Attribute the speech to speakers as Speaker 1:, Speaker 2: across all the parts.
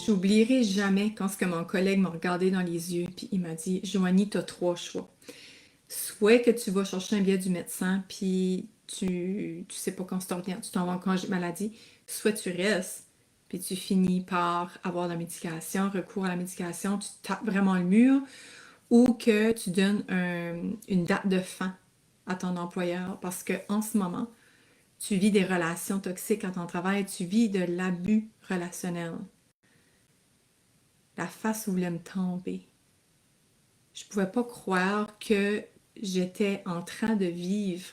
Speaker 1: J'oublierai jamais quand ce que mon collègue m'a regardé dans les yeux puis il m'a dit Joanie, tu as trois choix. Soit que tu vas chercher un billet du médecin puis tu sais pas quand tu t'en reviens, tu t'en vas en congé de maladie, soit tu restes puis tu finis par avoir la médication, recours à la médication, tu tapes vraiment le mur, ou que tu donnes une date de fin à ton employeur parce que en ce moment, tu vis des relations toxiques à ton travail, tu vis de l'abus relationnel. La face voulait me tomber. Je pouvais pas croire que j'étais en train de vivre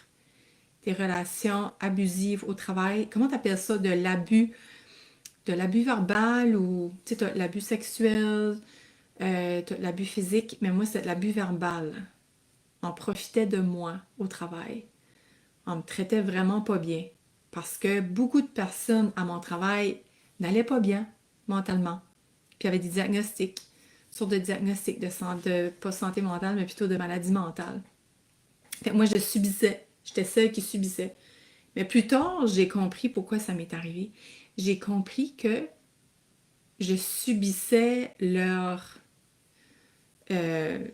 Speaker 1: des relations abusives au travail. Comment tu appelles ça? De l'abus verbal ou tu sais, l'abus sexuel, l'abus physique, mais moi, c'est de l'abus verbal. On profitait de moi au travail. On me traitait vraiment pas bien. Parce que beaucoup de personnes à mon travail n'allaient pas bien mentalement. Puis avaient des diagnostics, sortes de diagnostics pas santé mentale, mais plutôt de maladie mentale. Fait que moi, je subissais. J'étais celle qui subissait. Mais plus tard, j'ai compris pourquoi ça m'est arrivé. J'ai compris que je subissais euh,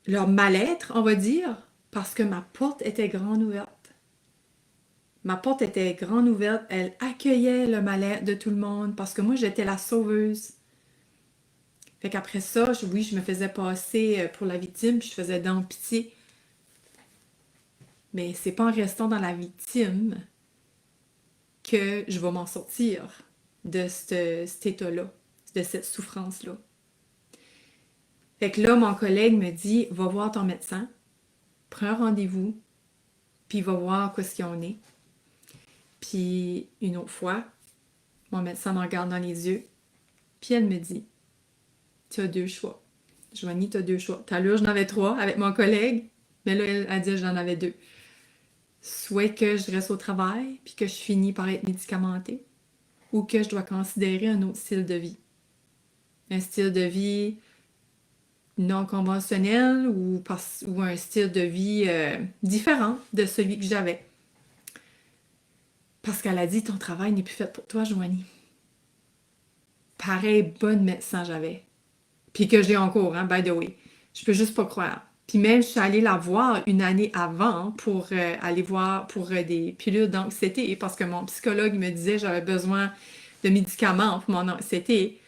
Speaker 1: leur mal-être, on va dire, parce que ma porte était grande ouverte. Ma porte était grande ouverte, elle accueillait le mal-être de tout le monde parce que moi, j'étais la sauveuse. Fait qu'après ça, oui, je me faisais passer pour la victime, puis je faisais dans pitié. Mais c'est pas en restant dans la victime que je vais m'en sortir de cet état-là, de cette souffrance-là. Fait que là, mon collègue me dit, va voir ton médecin, prends un rendez-vous, puis va voir quoi ce qu'il y en est. Puis une autre fois, mon médecin me regarde dans les yeux, puis elle me dit, tu as deux choix. Joanie, tu as deux choix. Tout à l'heure, j'en avais trois avec mon collègue, mais là, elle a dit que j'en avais deux. Soit que je reste au travail, puis que je finis par être médicamentée, ou que je dois considérer un autre style de vie. Un style de vie non conventionnel ou un style de vie différent de celui que j'avais. Parce qu'elle a dit, ton travail n'est plus fait pour toi, Joanie. Pareil, bonne médecin j'avais. Puis que j'ai en cours, hein, by the way. Je peux juste pas croire. Puis même, je suis allée la voir une année avant pour aller voir pour des pilules d'anxiété parce que mon psychologue me disait que j'avais besoin de médicaments pour mon anxiété.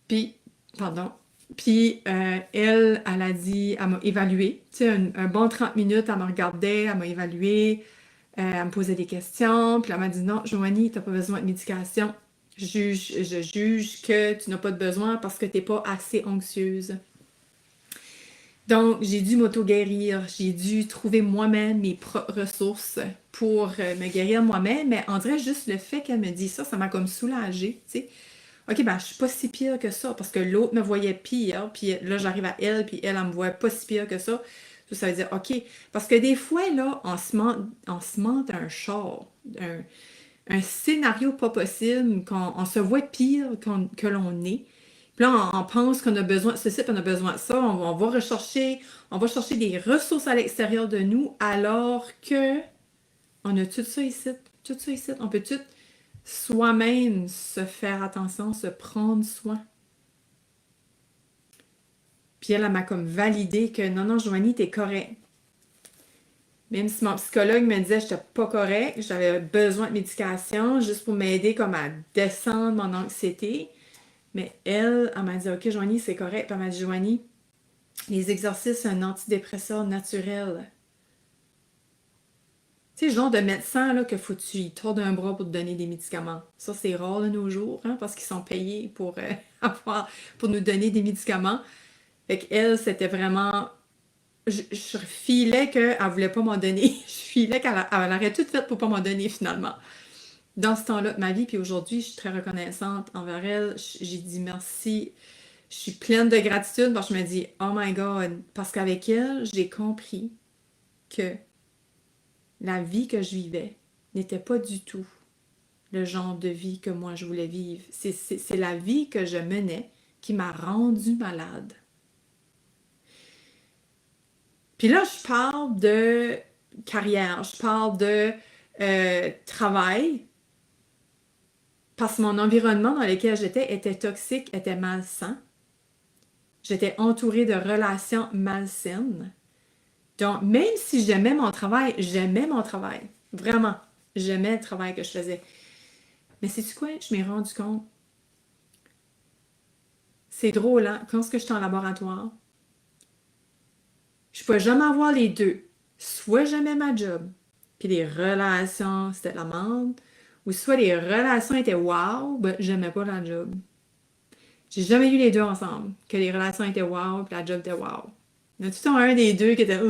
Speaker 1: Puis, pardon. Puis, elle a dit, elle m'a évalué. Tu sais, un bon 30 minutes, elle me regardait, elle m'a évalué, elle me posait des questions. Puis, elle m'a dit, non, Joanie, tu n'as pas besoin de médication. Je juge que tu n'as pas de besoin parce que tu n'es pas assez anxieuse. Donc, j'ai dû m'auto-guérir. J'ai dû trouver moi-même mes propres ressources pour me guérir moi-même. Mais on dirait juste le fait qu'elle me dise ça, ça m'a comme soulagée, tu sais. OK, ben, je suis pas si pire que ça, parce que l'autre me voyait pire, puis là, j'arrive à elle, puis elle me voit pas si pire que ça. Ça veut dire, OK, parce que des fois, là, on se mente un char, un scénario pas possible, qu'on se voit pire que l'on est. Puis là, on pense qu'on a besoin de ceci, puis on a besoin de ça, on va chercher des ressources à l'extérieur de nous, alors que on a tout ça ici, on peut tout soi-même se faire attention, se prendre soin. Puis elle m'a comme validé que non, non, Joanie, t'es correct. Même si mon psychologue me disait que j'étais pas correct, j'avais besoin de médication juste pour m'aider comme à descendre mon anxiété. Mais elle m'a dit, OK, Joanie, c'est correct. Puis elle m'a dit, Joanie, les exercices, c'est un antidépresseur naturel. Tu sais, le genre de médecin là, que faut que tu y tordes un bras pour te donner des médicaments. Ça, c'est rare de nos jours, hein, parce qu'ils sont payés pour, pour nous donner des médicaments. Fait qu'elle, c'était vraiment... Je filais qu'elle voulait pas m'en donner. Je filais qu'elle aurait tout fait pour pas m'en donner, finalement. Dans ce temps-là de ma vie, puis aujourd'hui, je suis très reconnaissante envers elle. J'ai dit merci. Je suis pleine de gratitude parce que je me dis, oh my God, parce qu'avec elle, j'ai compris que la vie que je vivais n'était pas du tout le genre de vie que moi je voulais vivre. C'est la vie que je menais qui m'a rendue malade. Puis là, je parle de carrière, je parle de travail, parce que mon environnement dans lequel j'étais était toxique, était malsain. J'étais entourée de relations malsaines. Donc, même si j'aimais mon travail. Vraiment, j'aimais le travail que je faisais. Mais sais-tu quoi? Je m'ai rendu compte. C'est drôle, hein? Quand j'étais en laboratoire, je pouvais jamais avoir les deux. Soit j'aimais ma job, puis les relations, c'était de la merde, ou soit les relations étaient wow, ben j'aimais pas la job. J'ai jamais eu les deux ensemble, que les relations étaient wow, puis la job était wow. Il y a tout le temps un des deux qui était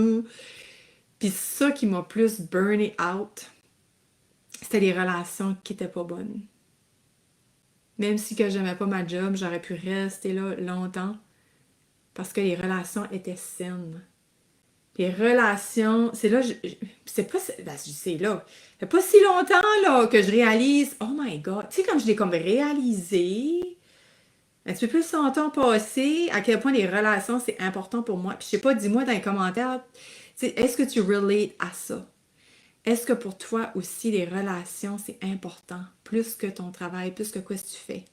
Speaker 1: Puis ça qui m'a plus burné out, c'était les relations qui étaient pas bonnes. Même si que j'aimais pas ma job, j'aurais pu rester là longtemps parce que les relations étaient saines. Les relations, c'est là, c'est pas, ben, c'est là, ça fait pas si longtemps là que je réalise, oh my God, tu sais comme je l'ai comme réalisé, un petit peu plus longtemps passé, à quel point les relations c'est important pour moi. Puis je sais pas, dis-moi dans les commentaires, tu sais, est-ce que tu relates à ça? Est-ce que pour toi aussi les relations c'est important, plus que ton travail, plus que quoi que tu fais?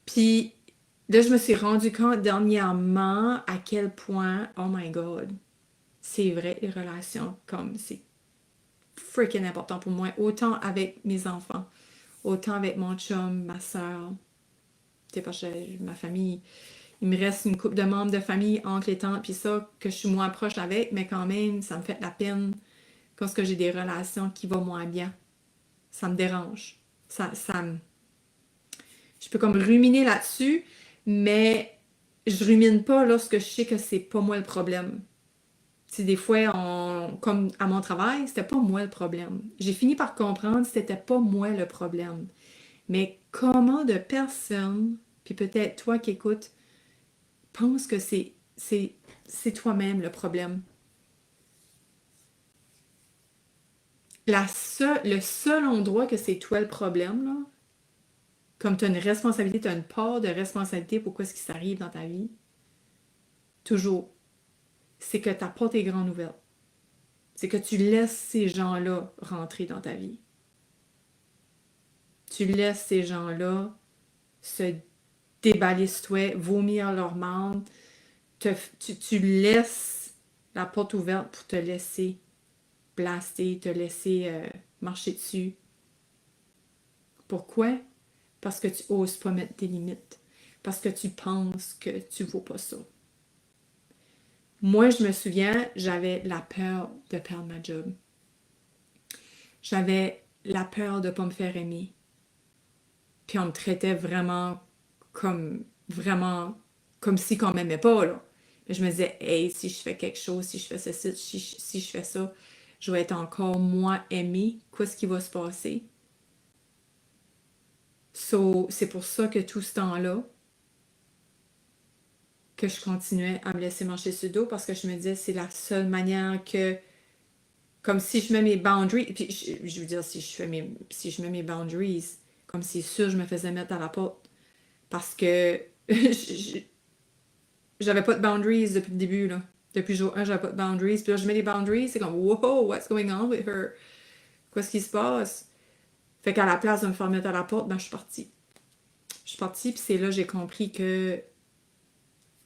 Speaker 1: Puis là, je me suis rendu compte dernièrement à quel point, oh my God, c'est vrai, les relations, comme c'est freaking important pour moi, autant avec mes enfants, autant avec mon chum, ma soeur, tu sais, parce que ma famille, il me reste une couple de membres de famille, oncles et tantes, puis ça, que je suis moins proche avec, mais quand même, ça me fait de la peine quand j'ai des relations qui vont moins bien. Ça me dérange. Ça me... Je peux comme ruminer là-dessus, mais je rumine pas lorsque je sais que c'est pas moi le problème. Tu sais, des fois, comme à mon travail, c'était pas moi le problème. J'ai fini par comprendre que c'était pas moi le problème. Mais comment de personnes, puis peut-être toi qui écoutes, pensent que c'est toi-même le problème. Le seul endroit que c'est toi le problème, là, comme tu as une responsabilité, tu as une part de responsabilité pour quoi ce qui s'arrive dans ta vie, toujours, c'est que tu n'as pas tes grandes nouvelles. C'est que tu laisses ces gens-là rentrer dans ta vie. Tu laisses ces gens-là se déballer sur toi, vomir leur menthe. Tu laisses la porte ouverte pour te laisser blaster, te laisser marcher dessus. Pourquoi? Parce que tu oses pas mettre tes limites. Parce que tu penses que tu vaux pas ça. Moi, je me souviens, j'avais la peur de perdre ma job. J'avais la peur de pas me faire aimer. Puis on me traitait vraiment comme si qu'on m'aimait pas, là. Mais je me disais, hey, si je fais quelque chose, si je fais ceci, si je fais ça, je vais être encore moins aimée. Qu'est-ce qui va se passer? So, c'est pour ça que tout ce temps-là, que je continuais à me laisser marcher sur le dos parce que je me disais, c'est la seule manière que, comme si je mets mes boundaries, puis je veux dire, si je mets mes boundaries, comme c'est sûr, je me faisais mettre à la porte parce que j'avais pas de boundaries depuis le début, là. Depuis jour 1, j'avais pas de boundaries. Puis là, je mets les boundaries, c'est comme, wow, what's going on with her? Qu'est-ce qui se passe? Fait qu'à la place de me faire mettre à la porte, ben, je suis partie. Je suis partie, puis c'est là que j'ai compris que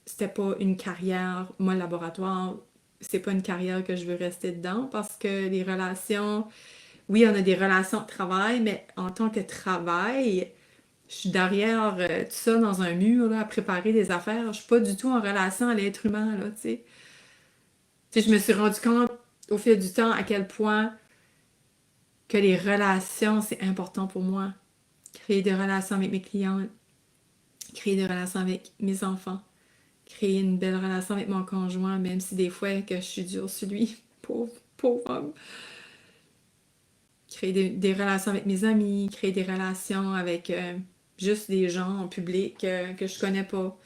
Speaker 1: c'était pas une carrière, moi, le laboratoire, c'est pas une carrière que je veux rester dedans parce que les relations, oui, on a des relations de travail, mais en tant que travail, je suis derrière tout ça dans un mur là, à préparer des affaires. Je suis pas du tout en relation à l'être humain, là, tu sais. Tu sais, je me suis rendu compte au fil du temps à quel point que les relations, c'est important pour moi. Créer des relations avec mes clients, créer des relations avec mes enfants, créer une belle relation avec mon conjoint, même si des fois que je suis dure sur lui. Pauvre homme. Créer des relations avec mes amis, créer des relations avec juste des gens en public que je connais pas.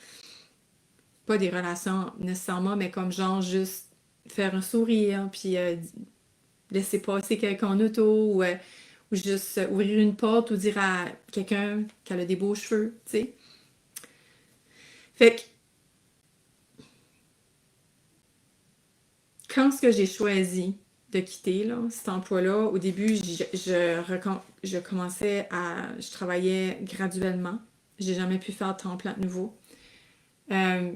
Speaker 1: Pas des relations nécessairement, mais comme genre juste faire un sourire, puis laisser passer quelqu'un en auto, ou juste ouvrir une porte ou dire à quelqu'un qu'elle a des beaux cheveux, tu sais. Fait que quand ce que j'ai choisi de quitter là, cet emploi-là. Au début, je commençais à... Je travaillais graduellement. J'ai jamais pu faire de temps plein de nouveau. Euh,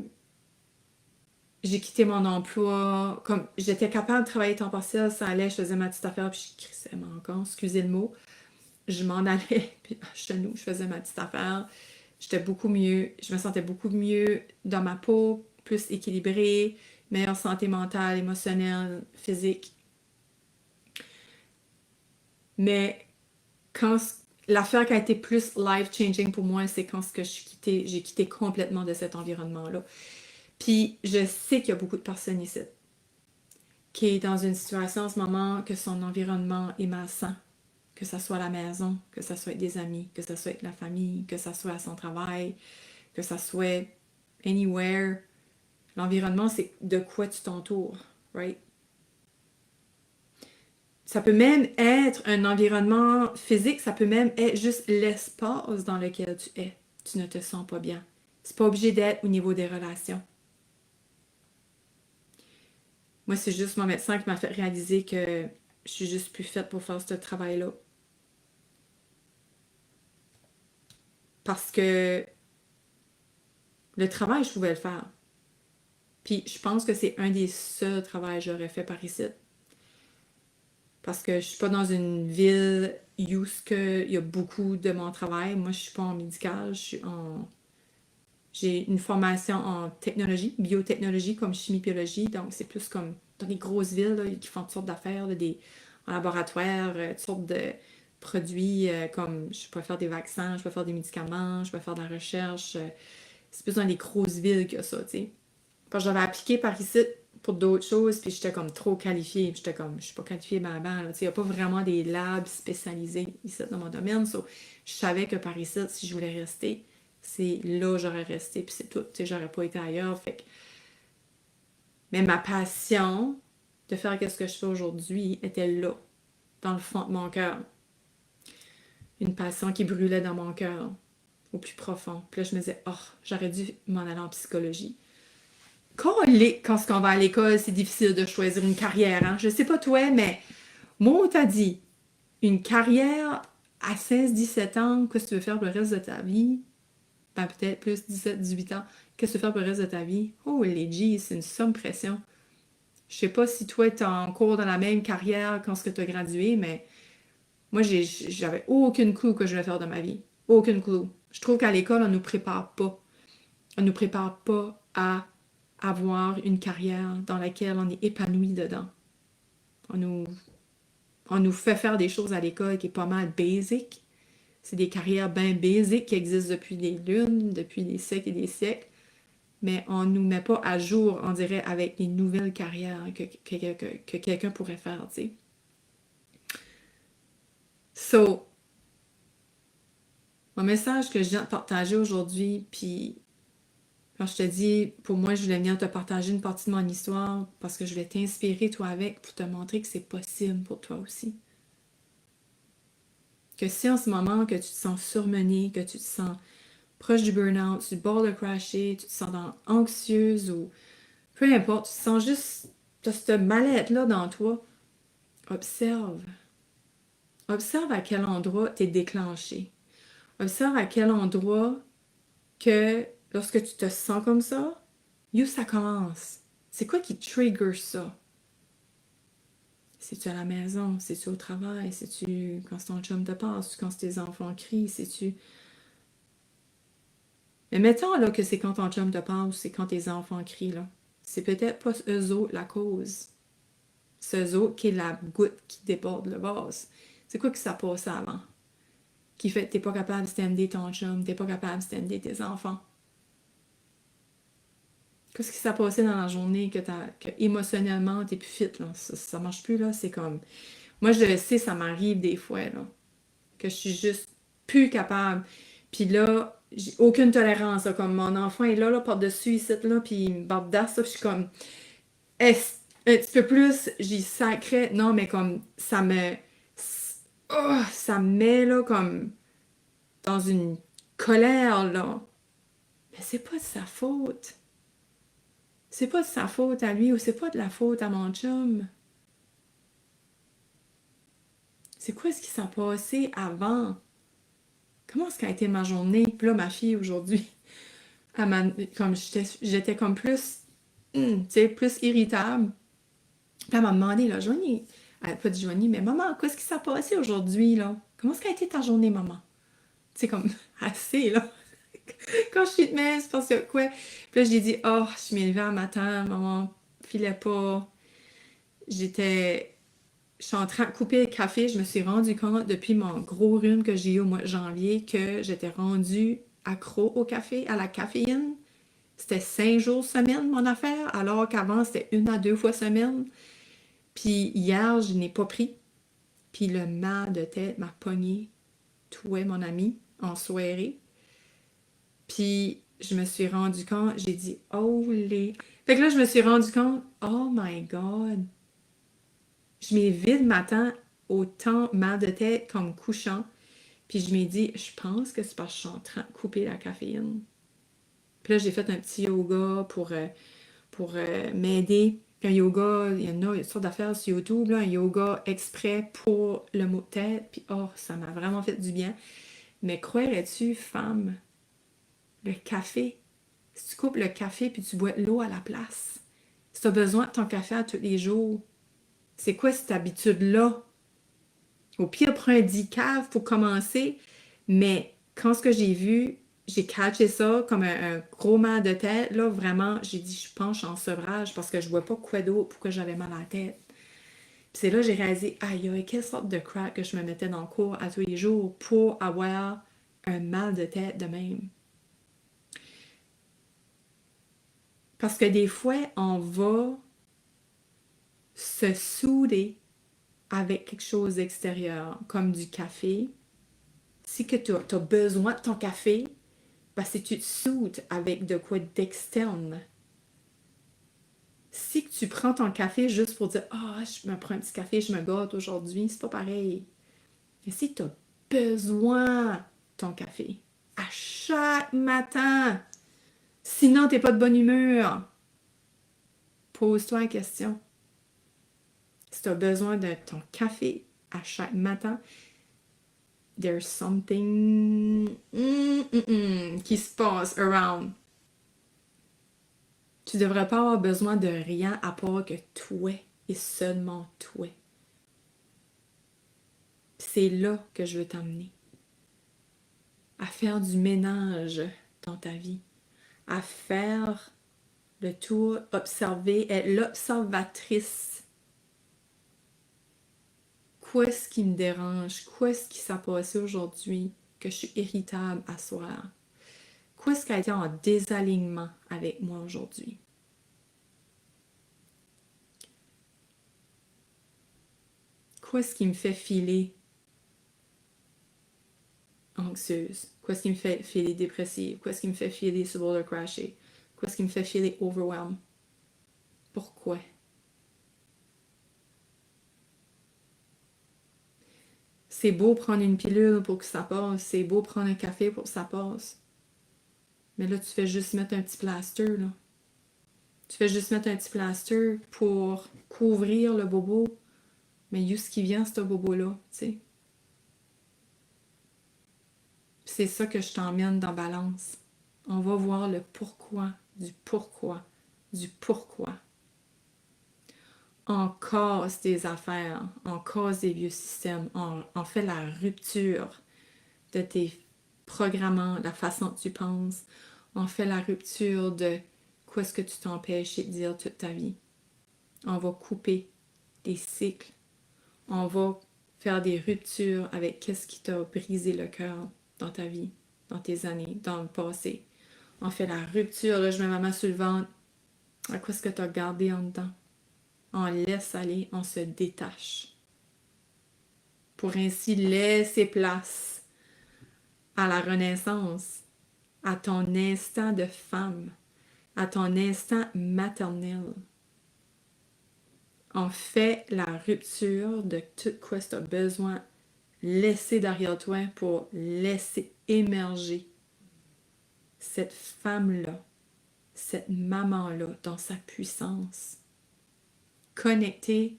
Speaker 1: j'ai quitté mon emploi. Comme j'étais capable de travailler temps partiel, ça allait, je faisais ma petite affaire, puis je crissais mon camp, excusez le mot. Je m'en allais, puis chez nous, je faisais ma petite affaire. J'étais beaucoup mieux, je me sentais beaucoup mieux dans ma peau, plus équilibrée, meilleure santé mentale, émotionnelle, physique. Mais quand l'affaire qui a été plus life-changing pour moi, c'est quand j'ai quitté complètement de cet environnement-là. Puis je sais qu'il y a beaucoup de personnes ici qui est dans une situation en ce moment que son environnement est malsain, que ça soit à la maison, que ça soit avec des amis, que ça soit avec la famille, que ça soit à son travail, que ça soit anywhere. L'environnement, c'est de quoi tu t'entoures, right? Ça peut même être un environnement physique, ça peut même être juste l'espace dans lequel tu es. Tu ne te sens pas bien. C'est pas obligé d'être au niveau des relations. Moi, c'est juste mon médecin qui m'a fait réaliser que je suis juste plus faite pour faire ce travail-là. Parce que le travail, je pouvais le faire. Puis je pense que c'est un des seuls travails que j'aurais fait par ici. Parce que je suis pas dans une ville où il y a beaucoup de mon travail. Moi, je suis pas en médical, j'ai une formation en technologie, biotechnologie comme chimie biologie. Donc c'est plus comme dans des grosses villes là, qui font toutes sortes d'affaires, là, en laboratoire, toutes sortes de produits comme je peux faire des vaccins, je peux faire des médicaments, je peux faire de la recherche. C'est plus dans les grosses villes que ça, tu sais. Quand j'avais appliqué par ici pour d'autres choses, puis j'étais comme trop qualifiée. J'étais comme, je suis pas qualifiée ben ben, là. Tu sais, il n'y a pas vraiment des labs spécialisés ici dans mon domaine. So, je savais que par ici, si je voulais rester, c'est là où j'aurais resté, puis c'est tout. Tu sais, j'aurais pas été ailleurs. Fait que... Mais ma passion de faire ce que je fais aujourd'hui était là, dans le fond de mon cœur. Une passion qui brûlait dans mon cœur, au plus profond. Puis là, je me disais, oh, j'aurais dû m'en aller en psychologie. Quand on va à l'école, c'est difficile de choisir une carrière. Hein? Je sais pas toi, mais moi, on t'a dit, une carrière à 16-17 ans, qu'est-ce que tu veux faire pour le reste de ta vie? Ben, peut-être plus 17-18 ans. Qu'est-ce que tu veux faire pour le reste de ta vie? Oh, les G, c'est une somme pression. Je sais pas si toi, tu es encore dans la même carrière quand tu as gradué, mais moi, j'avais aucune clue que je voulais faire de ma vie. Aucune clue. Je trouve qu'à l'école, on nous prépare pas. On nous prépare pas à avoir une carrière dans laquelle on est épanoui dedans. On nous, on nous fait faire des choses à l'école qui est pas mal basic. C'est des carrières bien basiques qui existent depuis des lunes, depuis des siècles et des siècles. Mais on ne nous met pas à jour, on dirait, avec les nouvelles carrières que quelqu'un pourrait faire, tu sais. So, mon message que je viens de partager aujourd'hui, puis quand je te dis, pour moi, je voulais venir te partager une partie de mon histoire parce que je voulais t'inspirer, toi, avec, pour te montrer que c'est possible pour toi aussi. Que si en ce moment, que tu te sens surmenée, que tu te sens proche du burn-out, sur le bord de crasher, tu te sens anxieuse ou peu importe, tu te sens juste, tu as cette mal-être-là dans toi, observe. Observe à quel endroit tu es déclenché. Observe à quel endroit que lorsque tu te sens comme ça, ça commence. C'est quoi qui trigger ça? C'est-tu à la maison? C'est-tu au travail? C'est-tu quand ton chum te passe? C'est-tu quand tes enfants crient? C'est-tu... Mais mettons là que c'est quand ton chum te passe ou c'est quand tes enfants crient, là. C'est peut-être pas eux autres la cause. C'est eux autres qui est la goutte qui déborde le vase. C'est quoi que ça passe avant? Qui fait que t'es pas capable de stander ton chum, t'es pas capable de stander tes enfants. Qu'est-ce qui s'est passé dans la journée que émotionnellement t'es plus fit, là? Ça marche plus, là. C'est comme... Moi, je le sais, ça m'arrive des fois, là. Que je suis juste plus capable. Puis là, j'ai aucune tolérance, là. Comme mon enfant est là, par-dessus, ici, là, puis il me bardasse, là, puis je suis comme... Un petit peu plus, j'y sacrais. Non, mais comme, ça me met, là, comme... dans une colère, là. Mais c'est pas de sa faute. C'est pas de sa faute à lui ou c'est pas de la faute à mon chum. c'est quoi ce qui s'est passé avant? Comment est-ce qu'a été ma journée? Puis là, ma fille, aujourd'hui, comme j'étais comme plus, tu sais, plus irritable. Puis elle m'a demandé, là, Joanie, elle n'a pas dit Joanie, mais maman, qu'est-ce qui s'est passé aujourd'hui, là? Comment est-ce qu'a été ta journée, maman? Tu sais, comme, assez, là. Quand je suis de même, c'est parce que quoi? Puis là, j'ai dit, oh, je m'ai levée un matin, maman filait pas. J'étais. Je suis en train de couper le café. Je me suis rendu compte depuis mon gros rhume que j'ai eu au mois de janvier que j'étais rendue accro au café, à la caféine. C'était 5 jours semaine, mon affaire, alors qu'avant, c'était 1 à 2 fois semaine. Puis hier, je n'ai pas pris. Puis le mal de tête m'a pogné, tout mon ami, en soirée. Puis je me suis rendu compte, j'ai dit, oh les. Fait que là, je me suis rendu compte, oh my God. Je m'évite le matin autant mal de tête comme couchant. Puis je m'ai dit, je pense que c'est parce que je suis en train de couper la caféine. Puis là, j'ai fait un petit yoga pour m'aider. Un yoga, il y en a une sorte d'affaires sur YouTube, là, un yoga exprès pour le mot de tête. Puis oh, ça m'a vraiment fait du bien. Mais croirais-tu, femme, le café, si tu coupes le café puis tu bois de l'eau à la place, si tu as besoin de ton café à tous les jours, c'est quoi cette habitude-là? Au pire, prends un decaf pour commencer, mais quand ce que j'ai vu, j'ai catché ça comme un gros mal de tête, là, vraiment, j'ai dit, je penche en sevrage parce que je vois pas quoi d'autre, pourquoi j'avais mal à la tête. Puis c'est là que j'ai réalisé, aïe, quelle sorte de crack que je me mettais dans le cours à tous les jours pour avoir un mal de tête de même. Parce que des fois, on va se souder avec quelque chose d'extérieur, comme du café. Si que tu as besoin de ton café, ben si tu te soudes avec de quoi d'externe. Si que tu prends ton café juste pour dire « Ah, je me prends un petit café, je me gâte aujourd'hui », c'est pas pareil. Mais si tu as besoin de ton café à chaque matin, sinon t'es pas de bonne humeur, pose-toi la question. Si tu as besoin de ton café à chaque matin, there's something qui se passe around. Tu ne devrais pas avoir besoin de rien à part que toi et seulement toi. C'est là que je veux t'emmener. À faire du ménage dans ta vie. À faire le tour, observer, être l'observatrice. Quoi est-ce qui me dérange? Quoi est-ce qui s'est passé aujourd'hui que je suis irritable à soir? Quoi est-ce qui a été en désalignement avec moi aujourd'hui? Quoi est-ce qui me fait filer anxieuse? Quoi est-ce qui me fait filer dépressive? Quoi est-ce qui me fait filer sur le crasher? Quoi est-ce qui me fait filer overwhelmed? Pourquoi? C'est beau prendre une pilule pour que ça passe. C'est beau prendre un café pour que ça passe. Mais là, tu fais juste mettre un petit plaster, là. Tu fais juste mettre un petit plaster pour couvrir le bobo. Mais où ce qui vient, ce bobo-là, tu sais? C'est ça que je t'emmène dans Balance. On va voir le pourquoi, du pourquoi, du pourquoi. On casse des affaires, on casse des vieux systèmes, on fait la rupture de tes programmants, la façon que tu penses. On fait la rupture de quoi est-ce que tu t'empêches de dire toute ta vie. On va couper des cycles. On va faire des ruptures avec qu'est-ce qui t'a brisé le cœur dans ta vie, dans tes années, dans le passé. On fait la rupture, là, je mets ma main sur le ventre. À quoi est-ce que tu as gardé en dedans? On laisse aller, on se détache. Pour ainsi laisser place à la renaissance, à ton instant de femme, à ton instant maternel. On fait la rupture de tout quoi tu as besoin, laisser derrière toi pour laisser émerger cette femme-là, cette maman-là dans sa puissance, connectée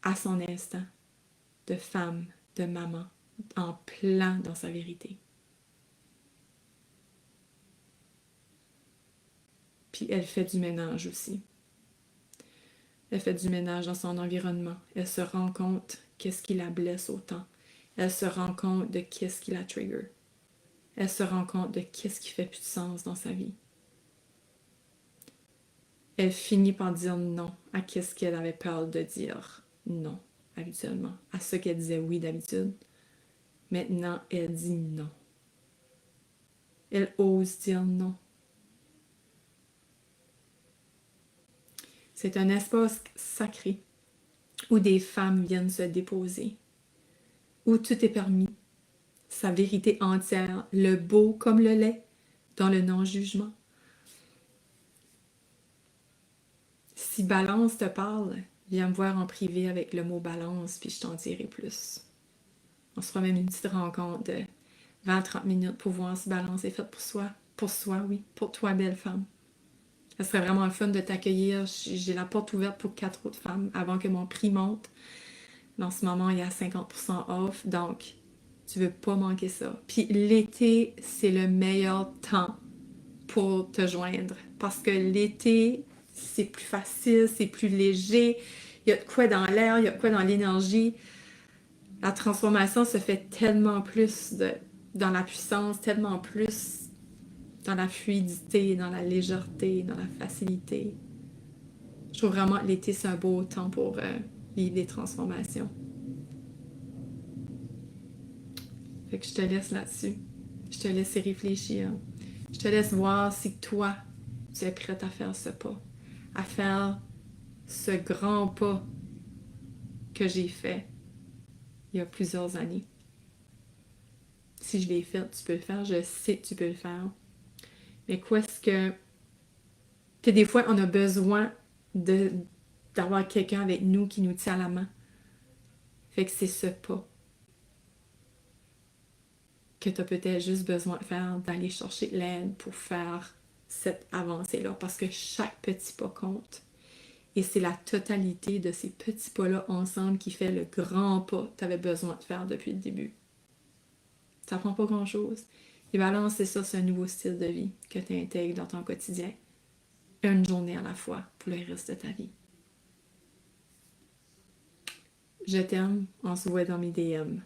Speaker 1: à son instant, de femme, de maman, en plein dans sa vérité. Puis elle fait du ménage aussi. Elle fait du ménage dans son environnement. Elle se rend compte qu'est-ce qui la blesse autant. Elle se rend compte de qu'est-ce qui la trigger. Elle se rend compte de qu'est-ce qui fait plus de sens dans sa vie. Elle finit par dire non à qu'est-ce qu'elle avait peur de dire non habituellement, à ce qu'elle disait oui d'habitude. Maintenant, elle dit non. Elle ose dire non. C'est un espace sacré où des femmes viennent se déposer, où tout est permis, sa vérité entière, le beau comme le laid, dans le non-jugement. Si balance te parle, viens me voir en privé avec le mot balance, puis je t'en dirai plus. On se fera même une petite rencontre de 20-30 minutes pour voir si balance est faite pour soi. Pour soi, oui. Pour toi, belle femme. Ça serait vraiment le fun de t'accueillir. J'ai la porte ouverte pour 4 autres femmes avant que mon prix monte. En ce moment, il y a 50% off, donc tu veux pas manquer ça. Puis l'été, c'est le meilleur temps pour te joindre. Parce que l'été, c'est plus facile, c'est plus léger. Il y a de quoi dans l'air, il y a de quoi dans l'énergie. La transformation se fait tellement plus dans la puissance, tellement plus dans la fluidité, dans la légèreté, dans la facilité. Je trouve vraiment que l'été, c'est un beau temps pour vivre des transformations. Fait que je te laisse là-dessus. Je te laisse y réfléchir. Je te laisse voir si toi, tu es prête à faire ce pas, à faire ce grand pas que j'ai fait il y a plusieurs années. Si je l'ai fait, tu peux le faire. Je sais que tu peux le faire. Mais quoi est-ce que... Puis des fois, on a besoin d'avoir quelqu'un avec nous qui nous tient la main. Fait que c'est ce pas que tu as peut-être juste besoin de faire, d'aller chercher l'aide pour faire cette avancée-là. Parce que chaque petit pas compte. Et c'est la totalité de ces petits pas-là ensemble qui fait le grand pas que tu avais besoin de faire depuis le début. Ça prend pas grand-chose. Et Balance, c'est ça, c'est un nouveau style de vie que tu intègres dans ton quotidien. Une journée à la fois pour le reste de ta vie. Je t'aime, on se voit dans mes DM.